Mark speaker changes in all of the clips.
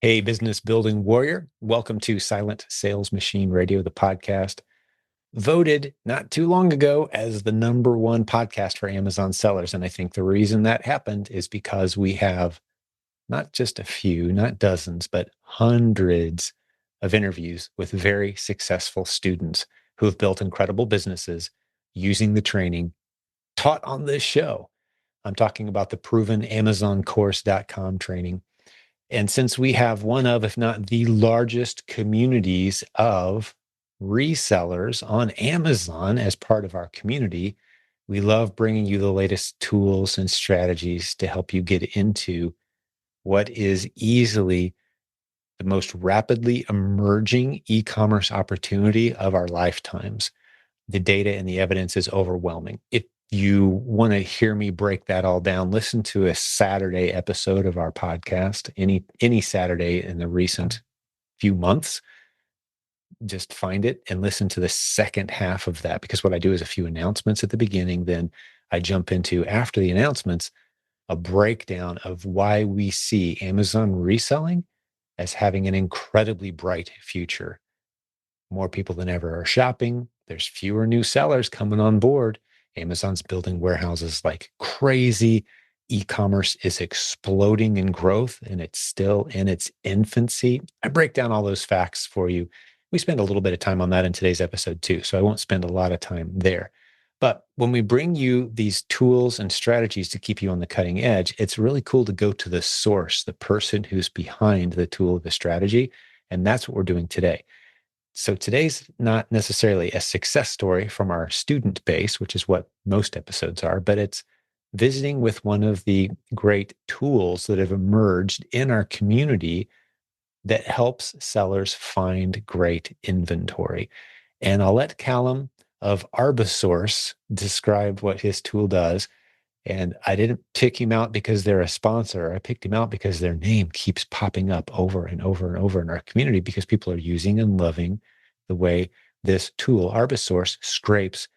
Speaker 1: Hey, business building warrior. Welcome to Silent Sales Machine Radio, the podcast, voted not too long ago as the number one podcast for Amazon sellers. And I think the reason that happened is because we have not just a few, not dozens, but hundreds of interviews with very successful students who have built incredible businesses using the training taught on this show. I'm talking about the proven AmazonCourse.com training. And since we have one of, if not the largest communities of resellers on Amazon as part of our community, we love bringing you the latest tools and strategies to help you get into what is easily the most rapidly emerging e-commerce opportunity of our lifetimes. The data and the evidence is overwhelming. If you want to hear me break that all down, listen to a Saturday episode of our podcast, any Saturday in the recent few months. Just find it and listen to the second half of that, because what I do is a few announcements at the beginning, then I jump into, after the announcements, a breakdown of why we see Amazon reselling as having an incredibly bright future. More people than ever are shopping. There's fewer new sellers coming on board. Amazon's building warehouses like crazy. E-commerce is exploding in growth, and it's still in its infancy. I break down all those facts for you. We spend a little bit of time on that in today's episode too, so I won't spend a lot of time there. But when we bring you these tools and strategies to keep you on the cutting edge, it's really cool to go to the source, the person who's behind the tool or the strategy. And that's what we're doing today. So today's not necessarily a success story from our student base, which is what most episodes are, but it's visiting with one of the great tools that have emerged in our community that helps sellers find great inventory. And I'll let Callum of Arbisource describe what his tool does. And I didn't pick him out because they're a sponsor. I picked him out because their name keeps popping up over and over and over in our community, because people are using and loving the way this tool, Arbisource, scrapes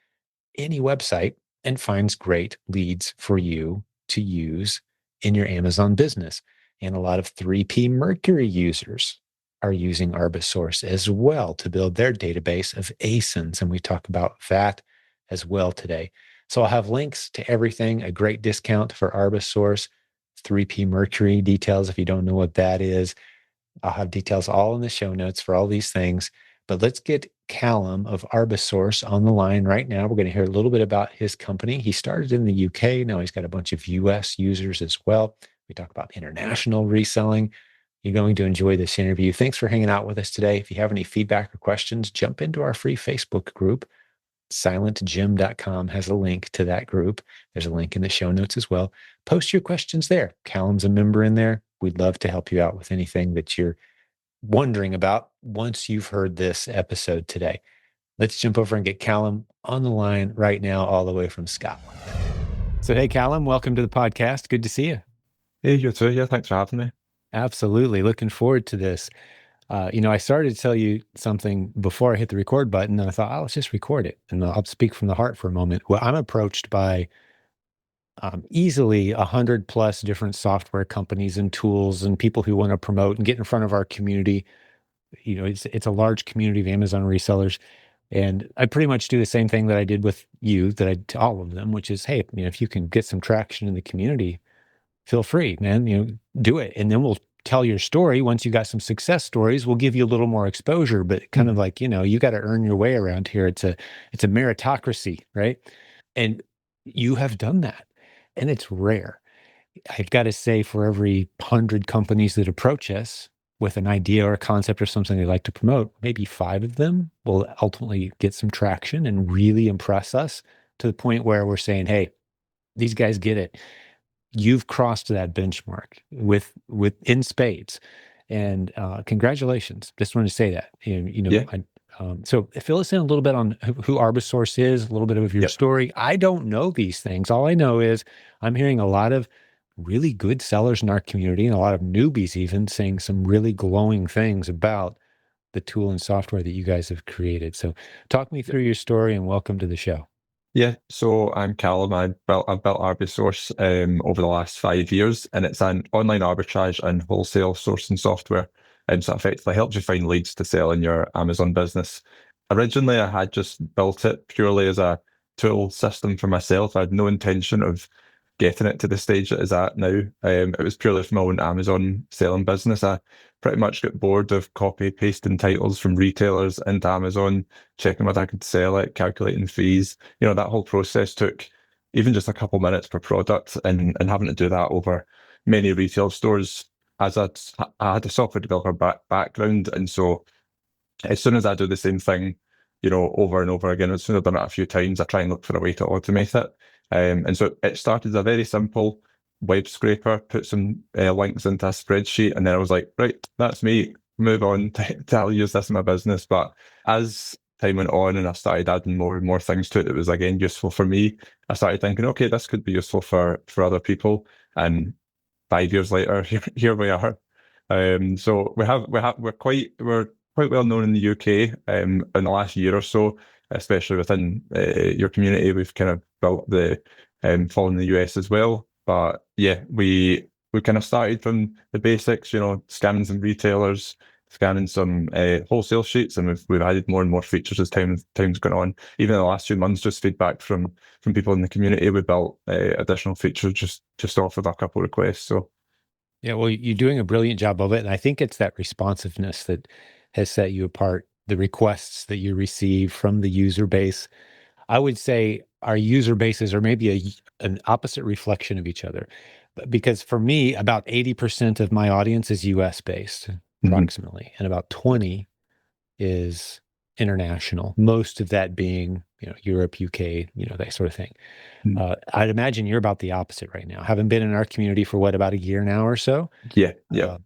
Speaker 1: any website and finds great leads for you to use in your Amazon business. And a lot of 3PMercury users are using Arbisource as well to build their database of ASINs. And we talk about that as well today. So I'll have links to everything, a great discount for Arbisource, 3PMercury details if you don't know what that is. I'll have details all in the show notes for all these things. But let's get Callum of Arbisource on the line right now. We're going to hear a little bit about his company. He started in the UK. Now he's got a bunch of US users as well. We talk about international reselling. You're going to enjoy this interview. Thanks for hanging out with us today. If you have any feedback or questions, jump into our free Facebook group. silentjim.com has a link to that group. There's a link in the show notes as well. Post your questions there. Callum's a member in there. We'd love to help you out with anything that you're wondering about once you've heard this episode today. Let's jump over and get Callum on the line right now, all the way from Scotland. So, hey, Callum, welcome to the podcast. Good to see you.
Speaker 2: Hey, you too. Yeah, thanks for having me.
Speaker 1: Absolutely. Looking forward to this. I started to tell you something before I hit the record button, and I thought, let's just record it, and I'll speak from the heart for a moment. Well, I'm approached by easily 100 plus different software companies and tools and people who want to promote and get in front of our community. It's a large community of Amazon resellers. And I pretty much do the same thing that I did with you, that I did to all of them, which is, hey, if you can get some traction in the community, feel free, man, do it. And then we'll tell your story. Once you got some success stories, we'll give you a little more exposure, but kind of like, you got to earn your way around here. It's a meritocracy, right? And you have done that, and it's rare. I've got to say, for every 100 companies that approach us with an idea or a concept or something they like to promote, maybe 5 of them will ultimately get some traction and really impress us to the point where we're saying, hey, these guys get it. You've crossed that benchmark with in spades, and congratulations. Just wanted to say that.
Speaker 2: Yeah.
Speaker 1: So fill us in a little bit on who Arbisource is, a little bit of your story. I don't know these things. All I know is I'm hearing a lot of really good sellers in our community, and a lot of newbies even, saying some really glowing things about the tool and software that you guys have created. So talk me through your story, and welcome to the show.
Speaker 2: Yeah, so I'm Callum. I've built Arbisource over the last 5 years, and it's an online arbitrage and wholesale sourcing software. And so it effectively helps you find leads to sell in your Amazon business. Originally, I had just built it purely as a tool system for myself. I had no intention of getting it to the stage it is at now. It was purely for my own Amazon selling business. I pretty much got bored of copy pasting titles from retailers into Amazon, checking whether I could sell it, calculating fees. That whole process took even just a couple minutes per product, and having to do that over many retail stores. I had a software developer background, and so as soon as I do the same thing, over and over again, as soon as I've done it a few times, I try and look for a way to automate it. And so it started as a very simple web scraper, put some links into a spreadsheet, and then I was like, right, that's me. Move on to I'll use this in my business. But as time went on and I started adding more and more things to it, it was again useful for me. I started thinking, okay, this could be useful for other people. And 5 years later, here we are. So we're quite well known in the UK in the last year or so, especially within your community. We've kind of built the following the US as well. But yeah, we kind of started from the basics, scanning some retailers, scanning some wholesale sheets, and we've added more and more features as time's gone on. Even in the last few months, just feedback from people in the community, we built additional features just off of a couple of requests. So
Speaker 1: Yeah, well, you're doing a brilliant job of it. And I think it's that responsiveness that has set you apart, the requests that you receive from the user base. I would say our user bases are maybe an opposite reflection of each other. Because for me, about 80% of my audience is US based,
Speaker 2: mhm.
Speaker 1: approximately, and about 20 is international, most of that being, Europe, UK, that sort of thing. I'd imagine you're about the opposite right now. Having been in our community for what, about a year now or so?
Speaker 2: Yeah, yeah.
Speaker 1: Uh,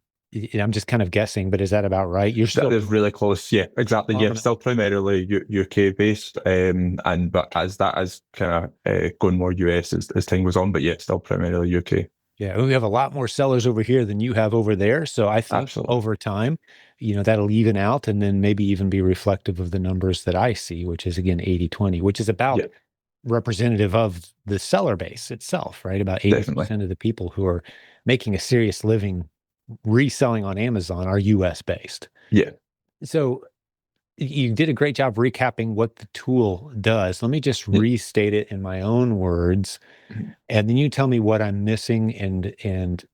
Speaker 1: I'm just kind of guessing, but is that about right? You're
Speaker 2: That
Speaker 1: still
Speaker 2: is really close. Yeah, exactly. Yeah,
Speaker 1: prominent.
Speaker 2: still primarily UK based, and but as that is kind of going more US as time goes on, but yeah, still primarily UK.
Speaker 1: Yeah, we have a lot more sellers over here than you have over there. So I think
Speaker 2: Absolutely.
Speaker 1: over time, that'll even out and then maybe even be reflective of the numbers that I see, which is again 80/20, which is about
Speaker 2: Yeah,
Speaker 1: representative of the seller base itself, right? About
Speaker 2: definitely.
Speaker 1: 80% of the people who are making a serious living reselling on Amazon are US based.
Speaker 2: Yeah.
Speaker 1: So you did a great job recapping what the tool does. Let me just
Speaker 2: Yeah.
Speaker 1: restate it in my own words,
Speaker 2: Mhm.
Speaker 1: and then you tell me what I'm missing, and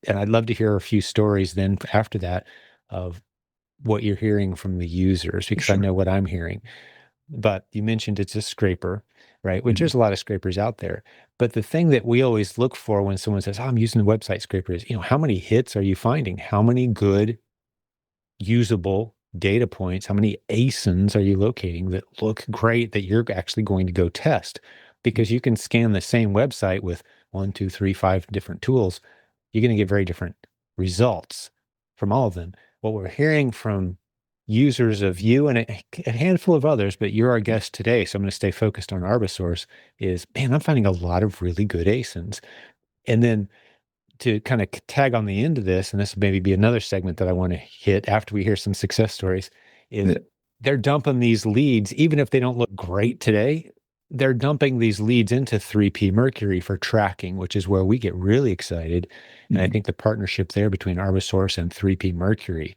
Speaker 1: I'd love to hear a few stories then after that of what you're hearing from the users because I
Speaker 2: Sure.
Speaker 1: know what I'm hearing. But you mentioned it's a scraper, right? Which
Speaker 2: Mhm.
Speaker 1: there's a lot of scrapers out there. But the thing that we always look for when someone says, "Oh, I'm using the website scraper," is, how many hits are you finding? How many good usable data points, how many ASINs are you locating that look great that you're actually going to go test? Because you can scan the same website with one, two, three, five different tools. You're going to get very different results from all of them. What we're hearing from users of you and a handful of others, but you're our guest today, so I'm going to stay focused on Arbisource, is man, I'm finding a lot of really good ASINs. And then to kind of tag on the end of this, and this will maybe be another segment that I want to hit after we hear some success stories, is
Speaker 2: Yeah.
Speaker 1: they're dumping these leads, even if they don't look great today, they're dumping these leads into 3PMercury for tracking, which is where we get really excited. And I
Speaker 2: Mhm.
Speaker 1: think the partnership there between Arbisource and 3PMercury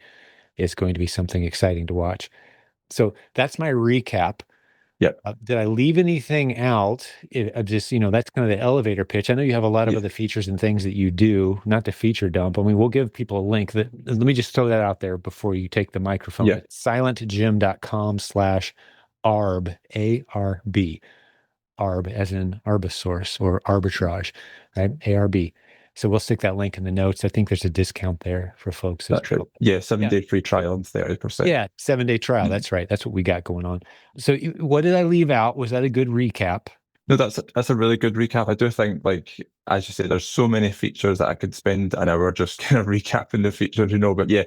Speaker 1: is going to be something exciting to watch. So that's my recap.
Speaker 2: Yeah.
Speaker 1: Did I leave anything out? I just, that's kind of the elevator pitch. I know you have a lot of
Speaker 2: Yeah.
Speaker 1: other features and things that you do, not to feature dump. I mean, we'll give people a link that, let me just throw that out there before you take the microphone.
Speaker 2: Yeah.
Speaker 1: It's silentjimdotcom/arb, ARB, arb as in Arbisource or arbitrage, right? ARB. So we'll stick that link in the notes. I think there's a discount there for folks as
Speaker 2: That's right.
Speaker 1: well.
Speaker 2: Yeah,
Speaker 1: Yeah.
Speaker 2: 7 day free trial and 30%.
Speaker 1: Yeah. 7-day trial.
Speaker 2: Mhm.
Speaker 1: That's right. That's what we got going on. So what did I leave out? Was that a good recap?
Speaker 2: No, that's a really good recap. I do think, like as you say, there's so many features that I could spend an hour just kind of recapping the features, But yeah,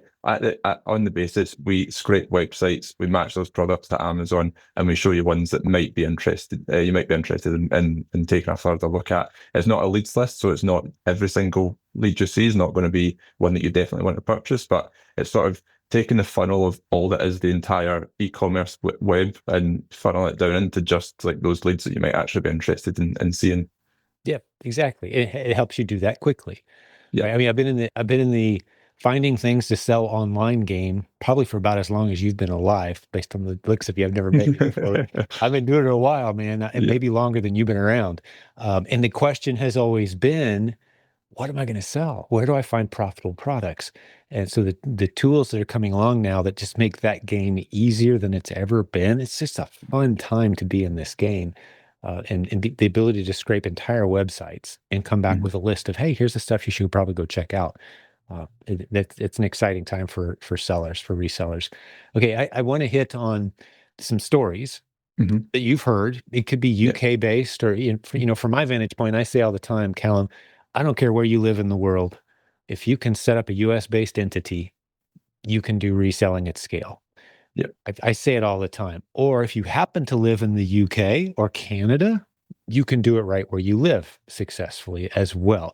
Speaker 2: on the basis we scrape websites, we match those products to Amazon, and we show you ones that might be interested. You might be interested in taking a further look at. It's not a leads list, so it's not every single lead you see is not going to be one that you definitely want to purchase, but it's sort of taking the funnel of all that is the entire e-commerce web and funnel it down into just like those leads that you might actually be interested in seeing.
Speaker 1: Yeah, exactly. It helps you do that quickly.
Speaker 2: Yeah.
Speaker 1: Right? I mean, I've been in the finding things to sell online game probably for about as long as you've been alive, based on the looks of you. I've never met you before. I've been doing it a while, man, and
Speaker 2: Yeah.
Speaker 1: maybe longer than you've been around. And the question has always been, what am I going to sell? Where do I find profitable products? And so the tools that are coming along now that just make that game easier than it's ever been. It's just a fun time to be in this game. And the ability to scrape entire websites and come back
Speaker 2: Mhm.
Speaker 1: with a list of, hey, here's the stuff you should probably go check out. It's an exciting time for sellers, for resellers. Okay, I want to hit on some stories
Speaker 2: Mhm.
Speaker 1: that you've heard. It could be
Speaker 2: Yeah.
Speaker 1: UK based, or from my vantage point, I say all the time, Callum, I don't care where you live in the world. If you can set up a US based entity, you can do reselling at scale.
Speaker 2: Yeah.
Speaker 1: I say it all the time. Or if you happen to live in the UK or Canada, you can do it right where you live successfully as well.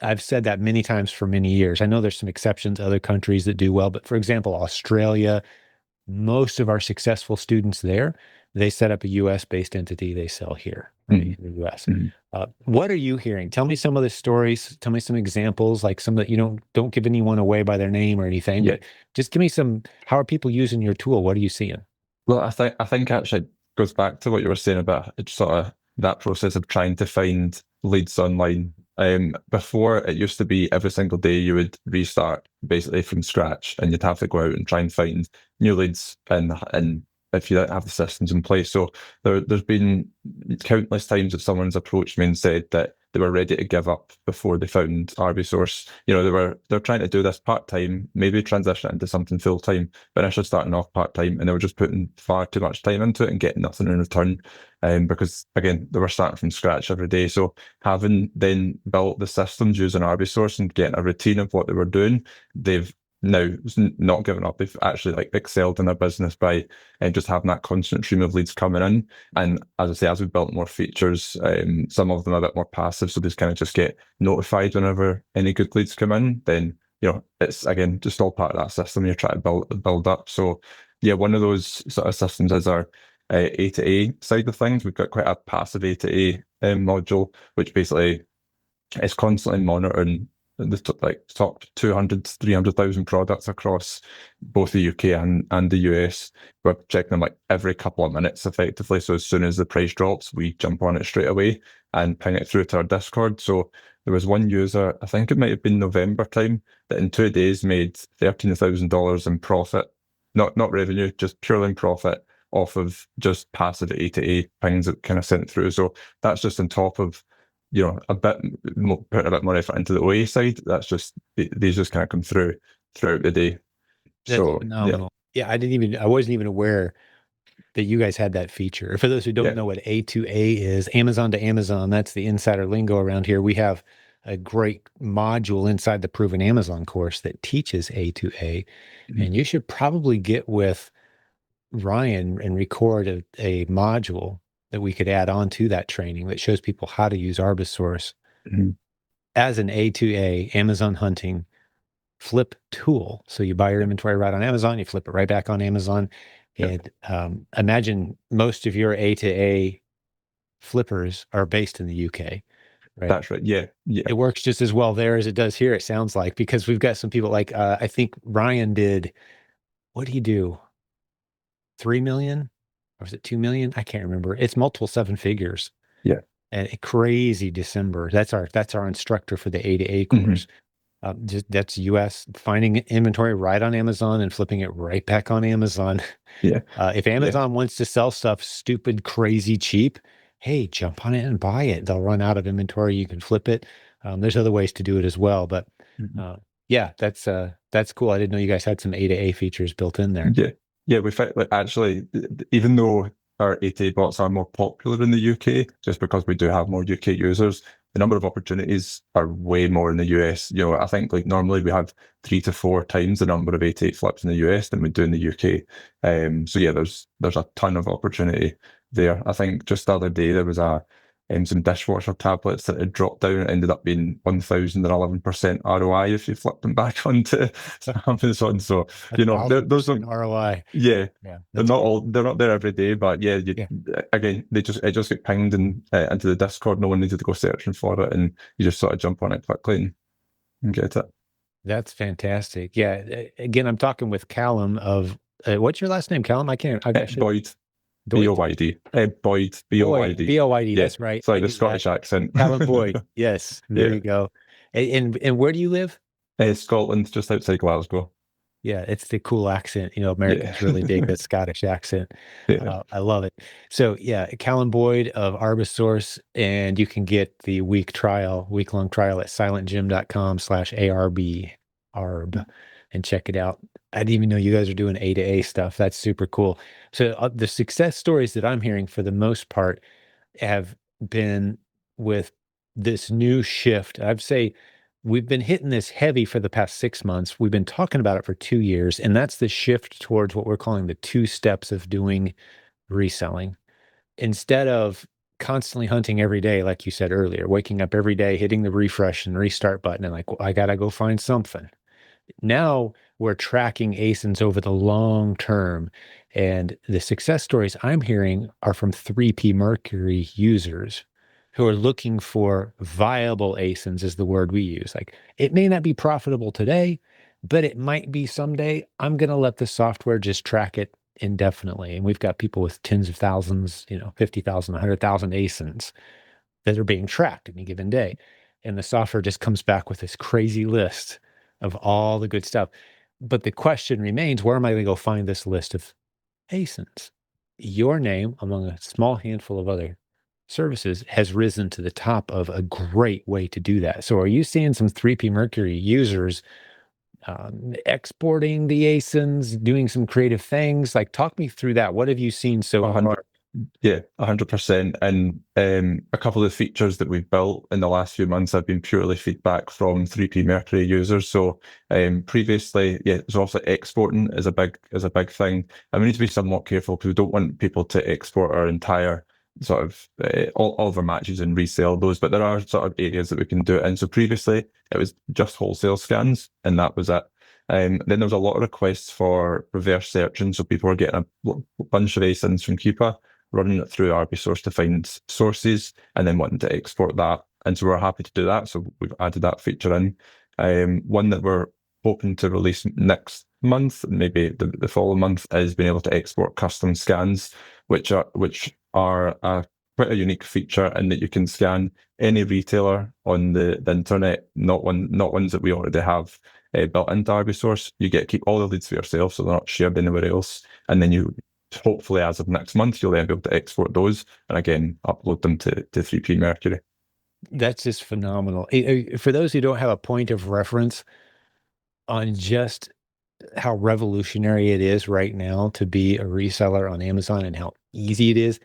Speaker 1: I've said that many times for many years. I know there's some exceptions, other countries that do well, but for example, Australia, most of our successful students there, they set up a US based entity, they sell here, right,
Speaker 2: Mhm.
Speaker 1: in the US.
Speaker 2: Mhm.
Speaker 1: What are you hearing? Tell me some of the stories. Tell me some examples, like some that you don't give anyone away by their name or anything,
Speaker 2: Yeah.
Speaker 1: but just give me some. How are people using your tool? What are you seeing?
Speaker 2: Well, I think actually it goes back to what you were saying about it's sort of that process of trying to find leads online. Before it used to be every single day you would restart basically from scratch, and you'd have to go out and try and find new leads, and if you don't have the systems in place. So there's been countless times that someone's approached me and said that they were ready to give up before they found RB You know, they're trying to do this part time, maybe transition it into something full time, but initially starting off part time, and they were just putting far too much time into it and getting nothing in return. Because again, they were starting from scratch every day. So having then built the systems using RB and getting a routine of what they were doing, they've now not given up. They've actually like excelled in their business by just having that constant stream of leads coming in. And as I say, as we've built more features, some of them are a bit more passive, so they kind of just get notified whenever any good leads come in. Then it's again just all part of that system you're trying to build up. So yeah, one of those sort of systems is our A to A side of things. We've got quite a passive A to A module, which basically is constantly monitoring the top 200, 300,000 products across both the UK and the US. We're checking them like every couple of minutes effectively. So as soon as the price drops, we jump on it straight away and ping it through to our Discord. So there was one user, I think it might have been November time, that in 2 days made $13,000 in profit, not revenue, just purely in profit off of just passive A to A pings that kind of sent through. So that's just on top of a bit more, putting a bit more effort into the OA side. That's just these just kind of come throughout the day.
Speaker 1: That's
Speaker 2: So yeah,
Speaker 1: phenomenal. Yeah, I wasn't even aware that you guys had that feature. For those who don't
Speaker 2: yeah,
Speaker 1: know what A2A is, Amazon to Amazon, that's the insider lingo around here. We have a great module inside the Proven Amazon course that teaches A2A.
Speaker 2: Mhm.
Speaker 1: And you should probably get with Ryan and record a module that we could add on to that training that shows people how to use Arbisource
Speaker 2: Mhm.
Speaker 1: as an A2A Amazon hunting flip tool. So you buy your
Speaker 2: Yeah,
Speaker 1: inventory right on Amazon, you flip it right back on Amazon.
Speaker 2: yeah,
Speaker 1: And imagine most of your A to A flippers are based in the UK, right?
Speaker 2: that's right. Yeah, yeah.
Speaker 1: It works just as well there as it does here, it sounds like, because we've got some people like, I think Ryan did, what did he do? 3 million? Or was it 2 million? I can't remember. It's multiple seven figures
Speaker 2: Yeah.
Speaker 1: and a crazy December. That's our instructor for the A to A
Speaker 2: Hmm.
Speaker 1: course. Just that's US finding inventory right on Amazon and flipping it right back on Amazon.
Speaker 2: Yeah,
Speaker 1: If
Speaker 2: yeah.
Speaker 1: Amazon wants to sell stuff stupid, crazy cheap, hey, jump on it and buy it. They'll run out of inventory. You can flip it. There's other ways to do it as well, but
Speaker 2: Mhm.
Speaker 1: uh, yeah, that's cool. I didn't know you guys had some A to A features built in there.
Speaker 2: Yeah, yeah. We find like actually, even though our 8A bots are more popular in the UK, just because we do have more UK users, the number of opportunities are way more in the US. I think like normally we have 3 to 4 times the number of 8A flips in the US than we do in the UK. So yeah, there's a ton of opportunity there. I think just the other day there was some dishwasher tablets that had dropped down. It ended up being 1,011% ROI if you flip them back onto Amazon. So, those are,
Speaker 1: 1,000% ROI.
Speaker 2: yeah,
Speaker 1: Yeah,
Speaker 2: they're
Speaker 1: that's
Speaker 2: not
Speaker 1: good.
Speaker 2: all, they're not there every day, but yeah,
Speaker 1: Yeah,
Speaker 2: again, it just get pinged into the Discord. No one needed to go searching for it, and you just sort of jump on it quickly and get it.
Speaker 1: that's fantastic. Yeah, again, I'm talking with Callum of what's your last name, Callum? I can't. I should.
Speaker 2: Boyd,
Speaker 1: Doit.
Speaker 2: Boyd, Boyd,
Speaker 1: Boyd,
Speaker 2: Boyd.
Speaker 1: Boyd.
Speaker 2: Yeah,
Speaker 1: That's right. I
Speaker 2: sorry, the
Speaker 1: knew that.
Speaker 2: Scottish accent.
Speaker 1: Callum Boyd. Yes, there
Speaker 2: Yeah,
Speaker 1: you go. And where do you live?
Speaker 2: Scotland, just outside Glasgow.
Speaker 1: Yeah, it's the cool accent.
Speaker 2: Yeah,
Speaker 1: Americans really dig the Scottish accent.
Speaker 2: yeah.
Speaker 1: I love it. So yeah, Callum Boyd of Arbisource, and you can get the week-long trial at silentjimdotcom/ARB, ARB, and check it out. I didn't even know you guys are doing A to A stuff. That's super cool. So the success stories that I'm hearing for the most part have been with this new shift. I'd say we've been hitting this heavy for the past 6 months. We've been talking about it for 2 years, and that's the shift towards what we're calling the 2 steps of doing reselling. Instead of constantly hunting every day, like you said earlier, waking up every day, hitting the refresh and restart button, and like, well, I got to go find something. Now we're tracking ASINs over the long term. And the success stories I'm hearing are from 3PMercury users who are looking for viable ASINs, is the word we use. Like, it may not be profitable today, but it might be someday. I'm going to let the software just track it indefinitely. And we've got people with tens of thousands, 50,000, 100,000 ASINs that are being tracked any given day. And the software just comes back with this crazy list of all the good stuff. But the question remains, where am I going to go find this list of ASINs? Your name, among a small handful of other services, has risen to the top of a great way to do that. So are you seeing some 3PMercury users exporting the ASINs, doing some creative things? Like, talk me through that. What have you seen so far?
Speaker 2: Yeah, 100%. And a couple of the features that we've built in the last few months have been purely feedback from 3PMercury users. So previously, yeah, so obviously exporting is a big thing, and we need to be somewhat careful because we don't want people to export our entire sort of all of our matches and resell those. But there are sort of areas that we can do it in. So previously, it was just wholesale scans, and that was it. Then there was a lot of requests for reverse searching, so people were getting a bunch of ASINs from Keepa, running it through RBSource to find sources, and then wanting to export that. And so we're happy to do that. So we've added that feature in. One that we're hoping to release next month, maybe the following month, is being able to export custom scans, which are quite a unique feature in that you can scan any retailer on the internet, not ones that we already have built into RBSource. You get to keep all the leads for yourself, so they're not shared anywhere else. And then you, hopefully as of next month, you'll then be able to export those and again upload them to 3PMercury.
Speaker 1: That's just phenomenal. For those who don't have a point of reference on just how revolutionary it is right now to be a reseller on Amazon and how easy it is,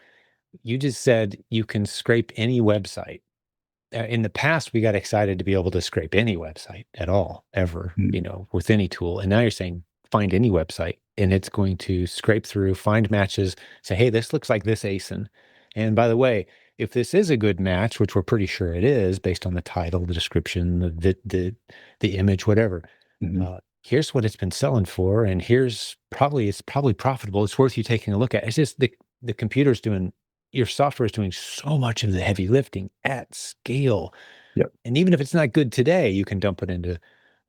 Speaker 1: you just said you can scrape any website. In the past, we got excited to be able to scrape any website at all, ever, with any tool. And now you're saying find any website, and it's going to scrape through, find matches, say, hey, this looks like this ASIN. And by the way, if this is a good match, which we're pretty sure it is based on the title, the description, the image, whatever,
Speaker 2: Mm-hmm.
Speaker 1: here's what it's been selling for, and it's probably profitable. It's worth you taking a look at. It's just the computer's doing, your software is doing so much of the heavy lifting at scale.
Speaker 2: Yep.
Speaker 1: And even if it's not good today, you can dump it into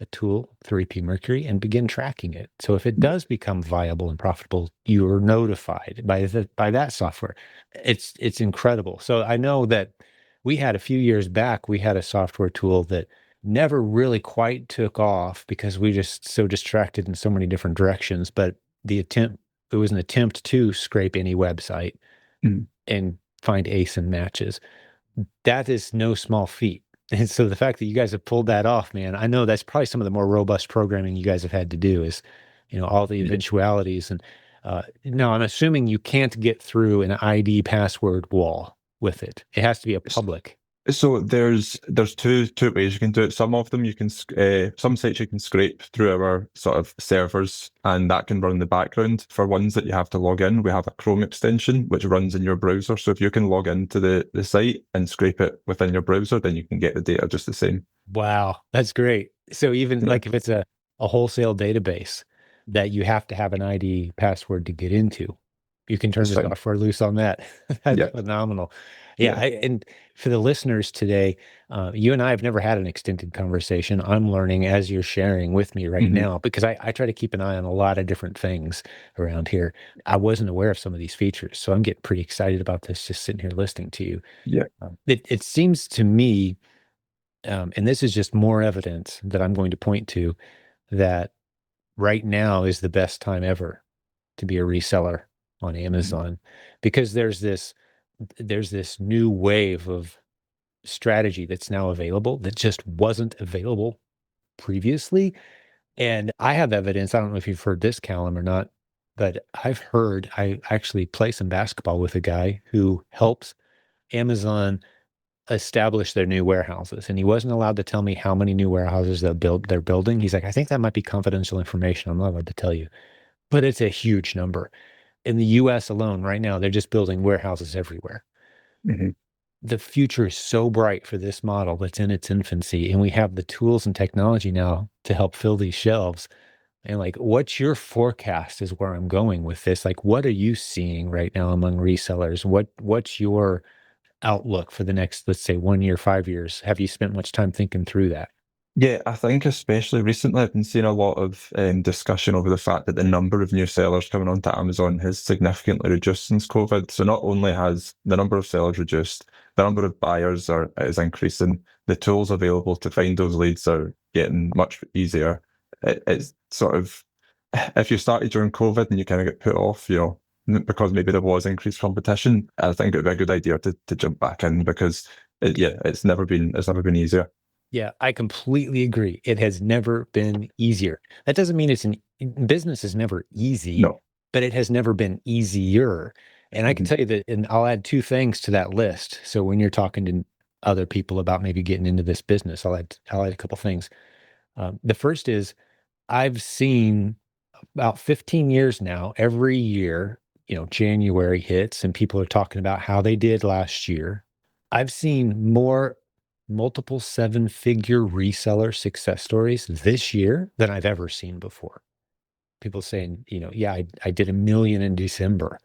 Speaker 1: a tool, 3PMercury, and begin tracking it. So if it does become viable and profitable, you are notified by that software. It's incredible. So I know that we had a few years back, we had a software tool that never really quite took off because we just so distracted in so many different directions. But it was an attempt to scrape any website and find ASIN matches. That is no small feat. And so the fact that you guys have pulled that off, man, I know that's probably some of the more robust programming you guys have had to do is, all the eventualities. And no, I'm assuming you can't get through an ID password wall with it. It has to be a public.
Speaker 2: So there's two ways you can do it. Some of them you can some sites you can scrape through our sort of servers, and that can run in the background. For ones that you have to log in, we have a Chrome extension which runs in your browser. So if you can log into the site and scrape it within your browser, then you can get the data just the same.
Speaker 1: Wow, that's great. So even
Speaker 2: Yeah,
Speaker 1: like if it's a wholesale database that you have to have an ID password to get into, you can turn
Speaker 2: it's
Speaker 1: the
Speaker 2: fine.
Speaker 1: software loose on that. That's
Speaker 2: Yeah,
Speaker 1: phenomenal. Yeah,
Speaker 2: yeah.
Speaker 1: and for the listeners today, you and I have never had an extended conversation. I'm learning as you're sharing with me right
Speaker 2: Hmm.
Speaker 1: now because I try to keep an eye on a lot of different things around here. I wasn't aware of some of these features, so I'm getting pretty excited about this just sitting here listening to you.
Speaker 2: Yeah.
Speaker 1: It seems to me and this is just more evidence that I'm going to point to that right now is the best time ever to be a reseller on
Speaker 2: Mhm.
Speaker 1: Amazon because there's this new wave of strategy that's now available that just wasn't available previously. And I have evidence. I don't know if you've heard this, Callum, or not, but I actually play some basketball with a guy who helps Amazon establish their new warehouses, and he wasn't allowed to tell me how many new warehouses they're building. He's like, I think that might be confidential information. I'm not allowed to tell you, but it's a huge number. In the US alone, right now, they're just building warehouses everywhere.
Speaker 2: Hmm.
Speaker 1: The future is so bright for this model that's in its infancy, and we have the tools and technology now to help fill these shelves. And like, what's your forecast is where I'm going with this. Like, what are you seeing right now among resellers? What's your outlook for the next, let's say, 1 year, 5 years? Have you spent much time thinking through that?
Speaker 2: Yeah, I think especially recently, I've been seeing a lot of discussion over the fact that the number of new sellers coming onto Amazon has significantly reduced since COVID. So not only has the number of sellers reduced, the number of buyers is increasing. The tools available to find those leads are getting much easier. It's sort of if you started during COVID and you kind of get put off, because maybe there was increased competition, I think it'd be a good idea to jump back in because it's never been easier.
Speaker 1: Yeah, I completely agree. It has never been easier. That doesn't mean business is never easy,
Speaker 2: No.
Speaker 1: but it has never been easier. And I can
Speaker 2: Mhm.
Speaker 1: tell you that, and I'll add two things to that list. So when you're talking to other people about maybe getting into this business, I'll add a couple things. The first is I've seen about 15 years now, every year, January hits and people are talking about how they did last year. I've seen more multiple seven-figure reseller success stories this year than I've ever seen before. People saying, yeah, I did 1 million in December.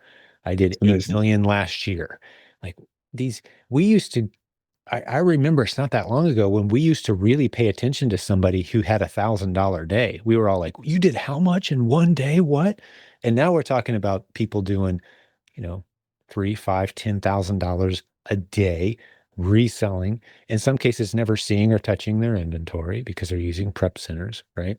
Speaker 1: I did
Speaker 2: It's
Speaker 1: 8
Speaker 2: amazing.
Speaker 1: million last year. Like these, we used to I remember it's not that long ago when we used to really pay attention to somebody who had $1,000 day. We were all like, "You did how much in one day? What?" And now we're talking about people doing, you know, three, five, $10,000 a day reselling. In some cases, never seeing or touching their inventory because they're using prep centers, right?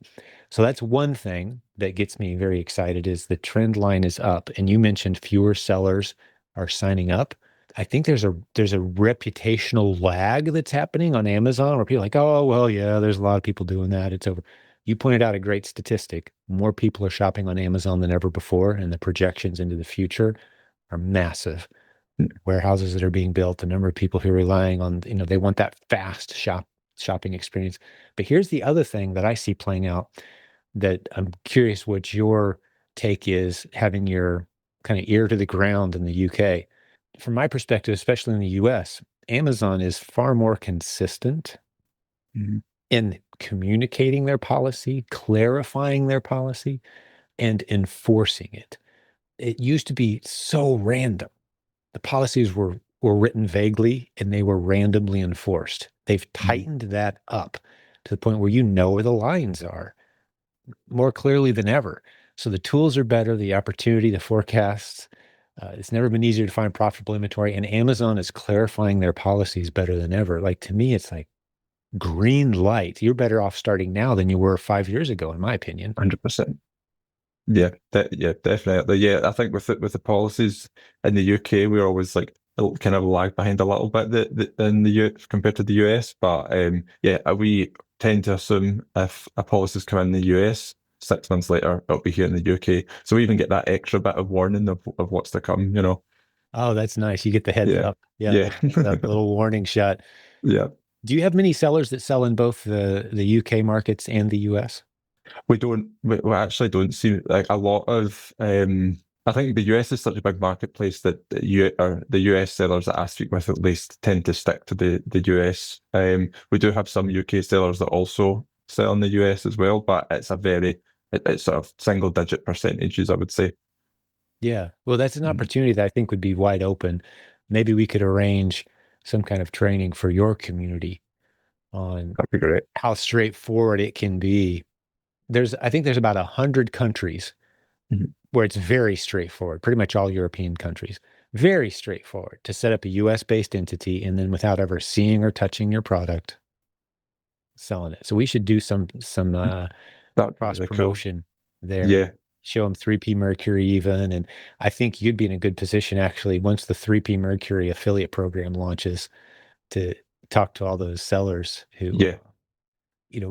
Speaker 1: So that's one thing that gets me very excited is the trend line is up. And you mentioned fewer sellers are signing up. I think there's a reputational lag that's happening on Amazon where people are like, oh, well, yeah, there's a lot of people doing that. It's over. You pointed out a great statistic. More people are shopping on Amazon than ever before, and the projections into the future are massive. Warehouses that are being built, the number of people who are relying on, they want that fast shopping experience. But here's the other thing that I see playing out that I'm curious what your take is, having your kind of ear to the ground in the UK. From my perspective, especially in the US, Amazon is far more consistent
Speaker 2: Mhm.
Speaker 1: in communicating their policy, clarifying their policy, and enforcing it. It used to be so random. The policies were written vaguely and they were randomly enforced. They've
Speaker 2: Mhm.
Speaker 1: tightened that up to the point where you know where the lines are more clearly than ever. So the tools are better, the opportunity, the forecasts. It's never been easier to find profitable inventory, and Amazon is clarifying their policies better than ever. Like to me, it's like green light. You're better off starting now than you were 5 years ago, in my opinion.
Speaker 2: 100%. Yeah, definitely. Yeah, I think with the policies in the UK, we're always like kind of lag behind a little bit in the U compared to the US. But yeah, we tend to assume if a policy's come in the US, 6 months later it'll be here in the UK. So we even get that extra bit of warning of what's to come.
Speaker 1: Oh, that's nice. You get the heads
Speaker 2: Yeah,
Speaker 1: up. Yeah,
Speaker 2: yeah.
Speaker 1: the heads up, little warning shot.
Speaker 2: Yeah.
Speaker 1: Do you have many sellers that sell in both the UK markets and the US?
Speaker 2: We actually don't see like a lot of I think the US is such a big marketplace that the US sellers that I speak with at least tend to stick to the US. We do have some UK sellers that also sell in the US as well, but it's sort of single digit percentages, I would say.
Speaker 1: Yeah. Well, that's an
Speaker 2: Mhm.
Speaker 1: opportunity that I think would be wide open. Maybe we could arrange some kind of training for your community on
Speaker 2: That'd be great.
Speaker 1: how straightforward it can be. I think there's about 100 countries
Speaker 2: Mhm.
Speaker 1: where it's very straightforward, pretty much all European countries, very straightforward to set up a US based entity and then without ever seeing or touching your product, selling it. So we should do some
Speaker 2: That'd be
Speaker 1: cross
Speaker 2: really cool.
Speaker 1: promotion there.
Speaker 2: Yeah.
Speaker 1: Show them 3PMercury even. And I think you'd be in a good position actually once the 3PMercury affiliate program launches to talk to all those sellers who
Speaker 2: Yeah.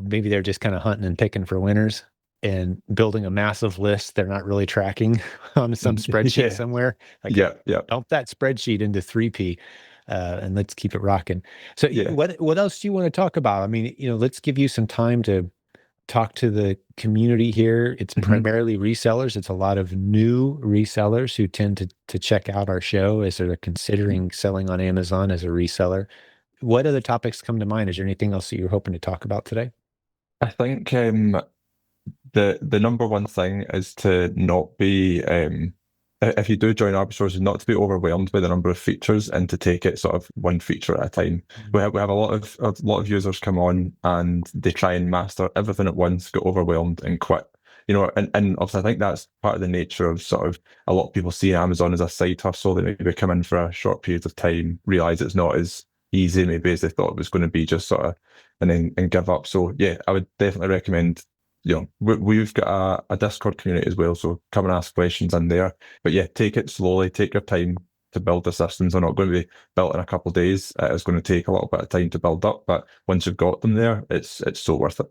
Speaker 1: maybe they're just kind of hunting and picking for winners and building a massive list they're not really tracking on some spreadsheet
Speaker 2: Yeah.
Speaker 1: somewhere. Like,
Speaker 2: Yeah. Yeah.
Speaker 1: dump that spreadsheet into 3P, and let's keep it rocking. So
Speaker 2: Yeah.
Speaker 1: what else do you want to talk about? I mean, let's give you some time to talk to the community here. It's
Speaker 2: hmm
Speaker 1: primarily resellers. It's a lot of new resellers who tend to check out our show as they're considering selling on Amazon as a reseller. What other topics come to mind? Is there anything else that you're hoping to talk about today?
Speaker 2: I think the number one thing is to not be if you do join Arbitros, is not to be overwhelmed by the number of features and to take it sort of one feature at a time. We have a lot of users come on and they try and master everything at once, get overwhelmed and quit. And also I think that's part of the nature of sort of a lot of people see Amazon as a side hustle. They maybe come in for a short period of time, realize it's not as easy maybe as they thought it was going to be, just sort of and give up. So yeah, I would definitely recommend we've got a Discord community as well, so come and ask questions in there. But yeah, take it slowly, take your time to build the systems. They're not going to be built in a couple of days. It's going to take a little bit of time to build up, but once you've got them there, it's so worth it.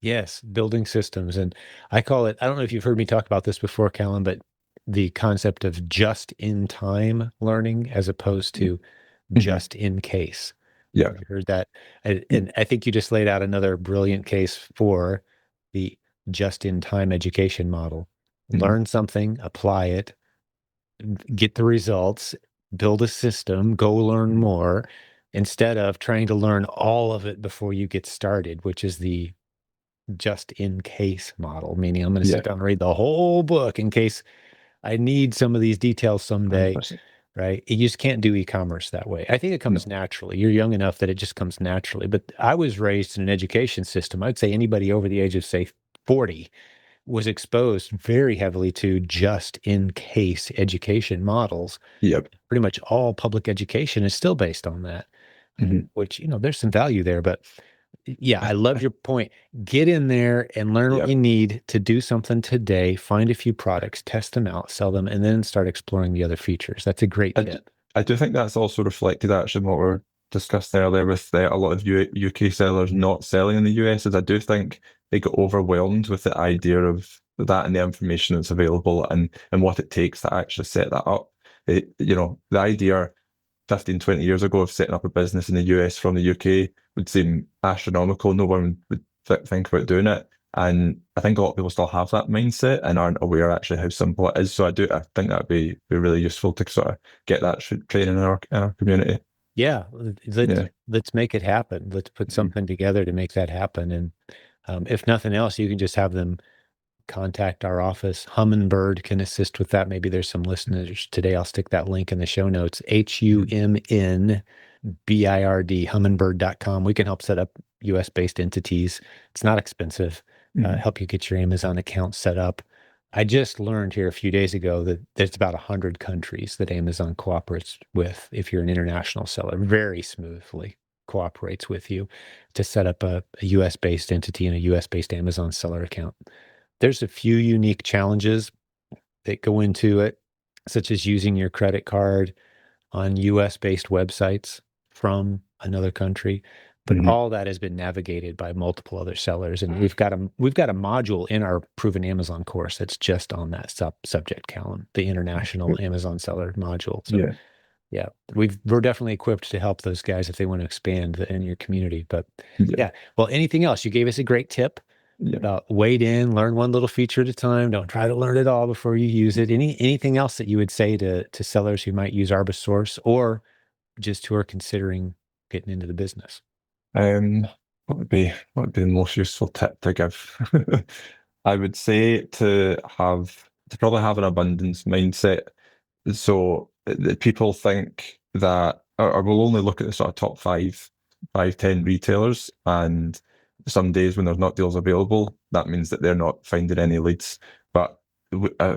Speaker 1: Yes, building systems. And I call it, I don't know if you've heard me talk about this before, Callum, but the concept of just in time learning as opposed to
Speaker 2: Mhm.
Speaker 1: just in case.
Speaker 2: Yeah.
Speaker 1: Have you heard that? And I think you just laid out another brilliant case for the just in time education model.
Speaker 2: Mhm.
Speaker 1: Learn something, apply it, get the results, build a system, go learn more, instead of trying to learn all of it before you get started, which is the just in case model, meaning I'm going to
Speaker 2: Yeah.
Speaker 1: sit down and read the whole book in case I need some of these details someday,
Speaker 2: 100%.
Speaker 1: right? You just can't do e-commerce that way. I think it comes
Speaker 2: No.
Speaker 1: naturally. You're young enough that it just comes naturally. But I was raised in an education system. I'd say anybody over the age of, say, 40 was exposed very heavily to just in case education models.
Speaker 2: Yep.
Speaker 1: Pretty much all public education is still based on that,
Speaker 2: Mhm.
Speaker 1: which, there's some value there. But yeah, I love your point. Get in there and learn what you
Speaker 2: Yep.
Speaker 1: need to do something today. Find a few products, test them out, sell them, and then start exploring the other features. That's a great
Speaker 2: I, d-
Speaker 1: tip.
Speaker 2: I do think that's also reflected actually in what we're discussed earlier with a lot of UK sellers not selling in the US, is I do think they get overwhelmed with the idea of that and the information that's available and what it takes to actually set that up. The idea 15, 20 years ago of setting up a business in the US from the UK would seem astronomical. No one would think about doing it. And I think a lot of people still have that mindset and aren't aware actually how simple it is. So I think that'd be really useful to sort of get that training in our community.
Speaker 1: Yeah, let's
Speaker 2: Yeah.
Speaker 1: let's make it happen. Let's put
Speaker 2: Mhm.
Speaker 1: something together to make that happen. And if nothing else, you can just have them contact our office. Humminbird can assist with that. Maybe there's some listeners today. I'll stick that link in the show notes. HUMNBIRD, humminbird.com. We can help set up US based entities. It's not expensive.
Speaker 2: Mhm.
Speaker 1: Help you get your Amazon account set up. I just learned here a few days ago that there's about 100 countries that Amazon cooperates with if you're an international seller, very smoothly cooperates with you to set up a US based entity and a US based Amazon seller account. There's a few unique challenges that go into it, such as using your credit card on US based websites from another country. But
Speaker 2: Mhm.
Speaker 1: all that has been navigated by multiple other sellers. And we've got a module in our proven Amazon course that's just on that subject, Callum, the international Amazon seller module. So
Speaker 2: Yeah.
Speaker 1: Yeah, we're definitely equipped to help those guys if they want to expand in your community. But
Speaker 2: Yeah.
Speaker 1: yeah, well, anything else? You gave us a great tip
Speaker 2: Yeah.
Speaker 1: about wade in, learn one little feature at a time. Don't try to learn it all before you use it. Anything else that you would say to sellers who might use Arbisource or just who are considering getting into the business?
Speaker 2: Um, what would be the most useful tip to give? I would say to probably have an abundance mindset. So that people think that, or we'll only look at the sort of top 10 retailers, and some days when there's not deals available, that means that they're not finding any leads. But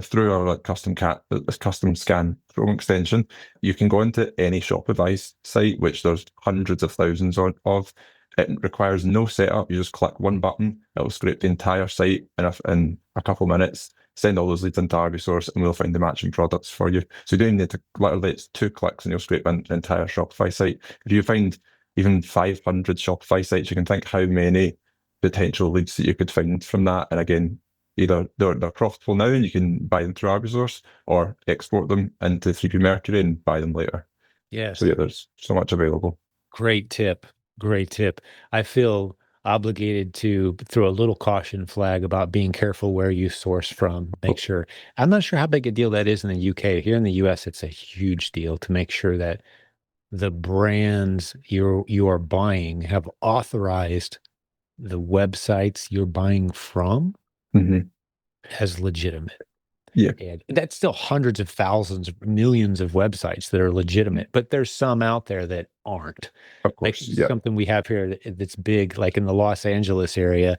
Speaker 2: through our custom scan Chrome extension, you can go into any Shopify site, which there's hundreds of thousands of. It requires no setup. You just click one button, it'll scrape the entire site in a couple minutes, send all those leads into Arbisource, and we'll find the matching products for you. So you don't even need to, literally, it's 2 clicks and you'll scrape an entire Shopify site. If you find even 500 Shopify sites, you can think how many potential leads that you could find from that. And again, either they're profitable now and you can buy them through Arbisource, or export them into 3PMercury and buy them later. So
Speaker 1: Yes.
Speaker 2: yeah, there's so much available.
Speaker 1: Great tip. Great tip. I feel obligated to throw a little caution flag about being careful where you source from. Make sure. I'm not sure how big a deal that is in the UK. Here in the US, it's a huge deal to make sure that the brands you are buying have authorized the websites you're buying from
Speaker 2: Hmm.
Speaker 1: as legitimate.
Speaker 2: Yeah,
Speaker 1: And that's still hundreds of thousands, millions of websites that are legitimate, but there's some out there that aren't.
Speaker 2: of
Speaker 1: Like
Speaker 2: course. Yeah.
Speaker 1: something we have here that's big, like in the Los Angeles area,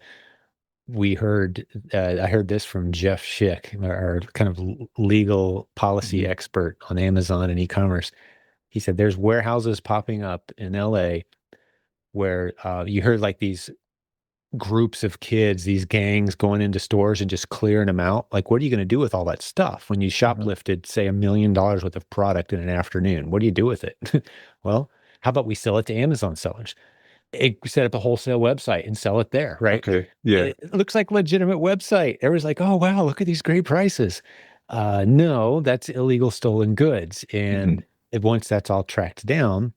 Speaker 1: I heard this from Jeff Schick, our kind of legal policy
Speaker 2: Hmm.
Speaker 1: expert on Amazon and e-commerce. He said there's warehouses popping up in LA where you heard like these groups of kids, these gangs going into stores and just clearing them out. Like, what are you going to do with all that stuff when you
Speaker 2: Uh-huh.
Speaker 1: shoplifted, say, $1 million worth of product in an afternoon? What do you do with it? Well, how about we sell it to Amazon sellers? Set up a wholesale website and sell it there, right?
Speaker 2: Okay. Yeah.
Speaker 1: It looks like legitimate website. Everyone's like, oh, wow, look at these great prices. No, that's illegal stolen goods.
Speaker 2: Hmm.
Speaker 1: And once that's all tracked down,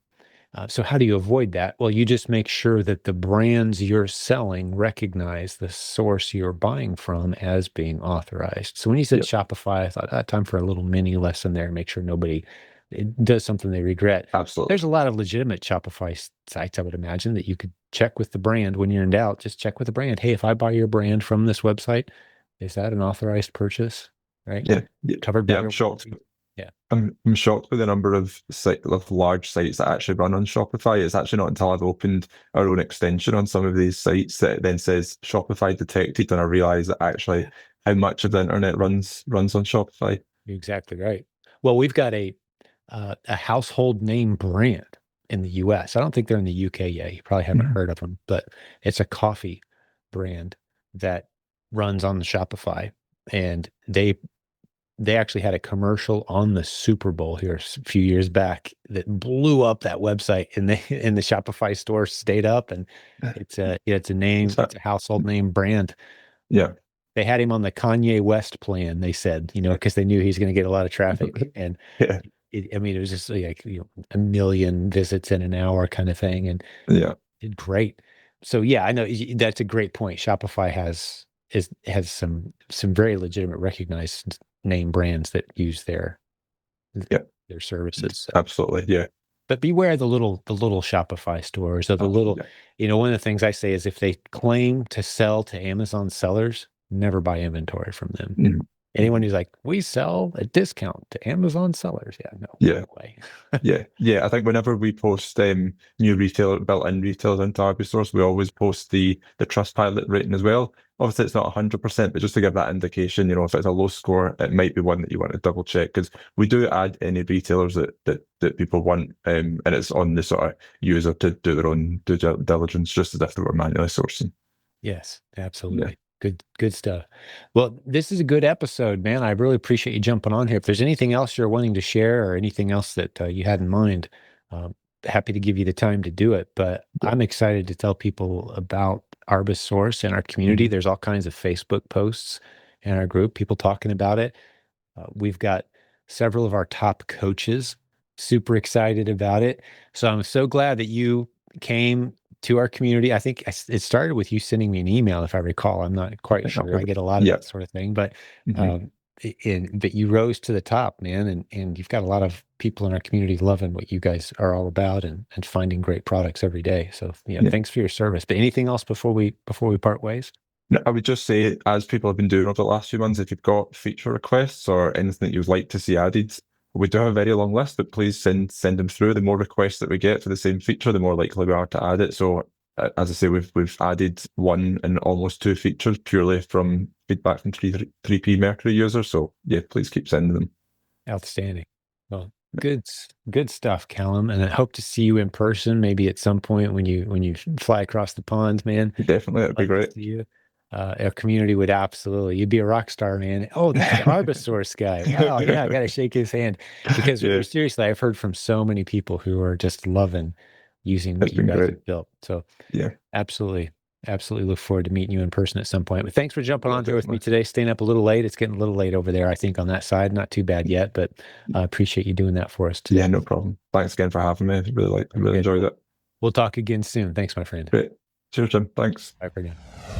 Speaker 1: so how do you avoid that? Well, you just make sure that the brands you're selling recognize the source you're buying from as being authorized. So when you said
Speaker 2: Yep.
Speaker 1: Shopify, I thought, time for a little mini lesson there. Make sure nobody does something they regret.
Speaker 2: Absolutely.
Speaker 1: There's a lot of legitimate Shopify sites, I would imagine, that you could check with the brand when you're in doubt. Just check with the brand. Hey, if I buy your brand from this website, is that an authorized purchase? Right?
Speaker 2: Yeah. Yeah.
Speaker 1: Covered by
Speaker 2: Yeah. I'm
Speaker 1: your
Speaker 2: shocked.
Speaker 1: warranty. Yeah.
Speaker 2: I'm shocked with the number of large sites that actually run on Shopify. It's actually not until I've opened our own extension on some of these sites that it then says Shopify detected, and I realize that actually how much of the internet runs on Shopify.
Speaker 1: You're exactly right. Well, we've got a household name brand in the US. I don't think they're in the UK yet. You probably haven't
Speaker 2: Mhm.
Speaker 1: heard of them, but it's a coffee brand that runs on the Shopify. And they actually had a commercial on the Super Bowl here a few years back that blew up that website, and they in the Shopify store stayed up. And it's a name,
Speaker 2: What's that?
Speaker 1: it's a household name brand.
Speaker 2: Yeah.
Speaker 1: They had him on the Kanye West plan, they said, because they knew he's going to get a lot of traffic. And
Speaker 2: Yeah.
Speaker 1: I mean, it was just like, 1 million visits in an hour kind of thing, and
Speaker 2: Yeah.
Speaker 1: did great. So yeah, I know that's a great point. Shopify has some very legitimate, recognized name brands that use
Speaker 2: Yeah.
Speaker 1: their services. So,
Speaker 2: Absolutely. Yeah.
Speaker 1: but beware the little Shopify stores or the
Speaker 2: Oh,
Speaker 1: little,
Speaker 2: yeah.
Speaker 1: one of the things I say is if they claim to sell to Amazon sellers, never buy inventory from them.
Speaker 2: Mhm.
Speaker 1: Anyone who's like, we sell a discount to Amazon sellers. Yeah, no,
Speaker 2: Yeah.
Speaker 1: no way.
Speaker 2: Yeah, yeah. I think whenever we post new built-in retailers into Arbisource, we always post the Trustpilot rating as well. Obviously, it's not 100%, but just to give that indication, if it's a low score, it might be one that you want to double check, because we do add any retailers that people want, and it's on the sort of user to do their own due diligence, just as if they were manually sourcing.
Speaker 1: Yes,
Speaker 2: Yeah,
Speaker 1: absolutely. Good stuff. Well, this is a good episode, man. I really appreciate you jumping on here. If there's anything else you're wanting to share or anything else that you had in mind, um, happy to give you the time to do it. But
Speaker 2: yeah.
Speaker 1: I'm excited to tell people about Arbus Source in our community.
Speaker 2: Mhm.
Speaker 1: There's all kinds of Facebook posts in our group, people talking about it. We've got several of our top coaches super excited about it. So I'm so glad that you came to our community. I think it started with you sending me an email, if I recall. I'm not quite sure. I get a lot of
Speaker 2: Yeah.
Speaker 1: that sort of thing, but
Speaker 2: Hmm.
Speaker 1: um, but you rose to the top, man, and you've got a lot of people in our community loving what you guys are all about and finding great products every day. So yeah,
Speaker 2: Yeah.
Speaker 1: thanks for your service. But anything else before we part ways?
Speaker 2: No, I would just say, as people have been doing over the last few months, if you've got feature requests or anything that you'd like to see added, we do have a very long list, but please send them through. The more requests that we get for the same feature, the more likely we are to add it. So, as I say, we've added one and almost two features purely from feedback from 3PMercury users. So yeah, please keep sending them.
Speaker 1: Outstanding. Well, good stuff, Callum. And I hope to see you in person, maybe at some point when you fly across the pond, man.
Speaker 2: Definitely, that'd be
Speaker 1: Love to
Speaker 2: great.
Speaker 1: see you. Our community would absolutely. You'd be a rock star, man. Oh, that's the Arbosaurus guy. Wow, yeah, I got to shake his hand because
Speaker 2: Yeah,
Speaker 1: seriously, I've heard from so many people who are just loving using what
Speaker 2: it's
Speaker 1: you
Speaker 2: been
Speaker 1: guys
Speaker 2: great.
Speaker 1: have built. So
Speaker 2: Yeah,
Speaker 1: absolutely, absolutely look forward to meeting you in person at some point. But thanks for jumping
Speaker 2: yeah,
Speaker 1: on here with me
Speaker 2: definitely.
Speaker 1: today. Staying up a little late. It's getting a little late over there, I think, on that side. Not too bad yet, but I appreciate you doing that for us
Speaker 2: Yeah,
Speaker 1: today.
Speaker 2: no problem. Thanks again for having me. Really
Speaker 1: Okay,
Speaker 2: enjoyed
Speaker 1: well,
Speaker 2: it.
Speaker 1: we'll talk again soon. Thanks, my friend.
Speaker 2: Great. Cheers, Jim. Thanks.
Speaker 1: Bye for now.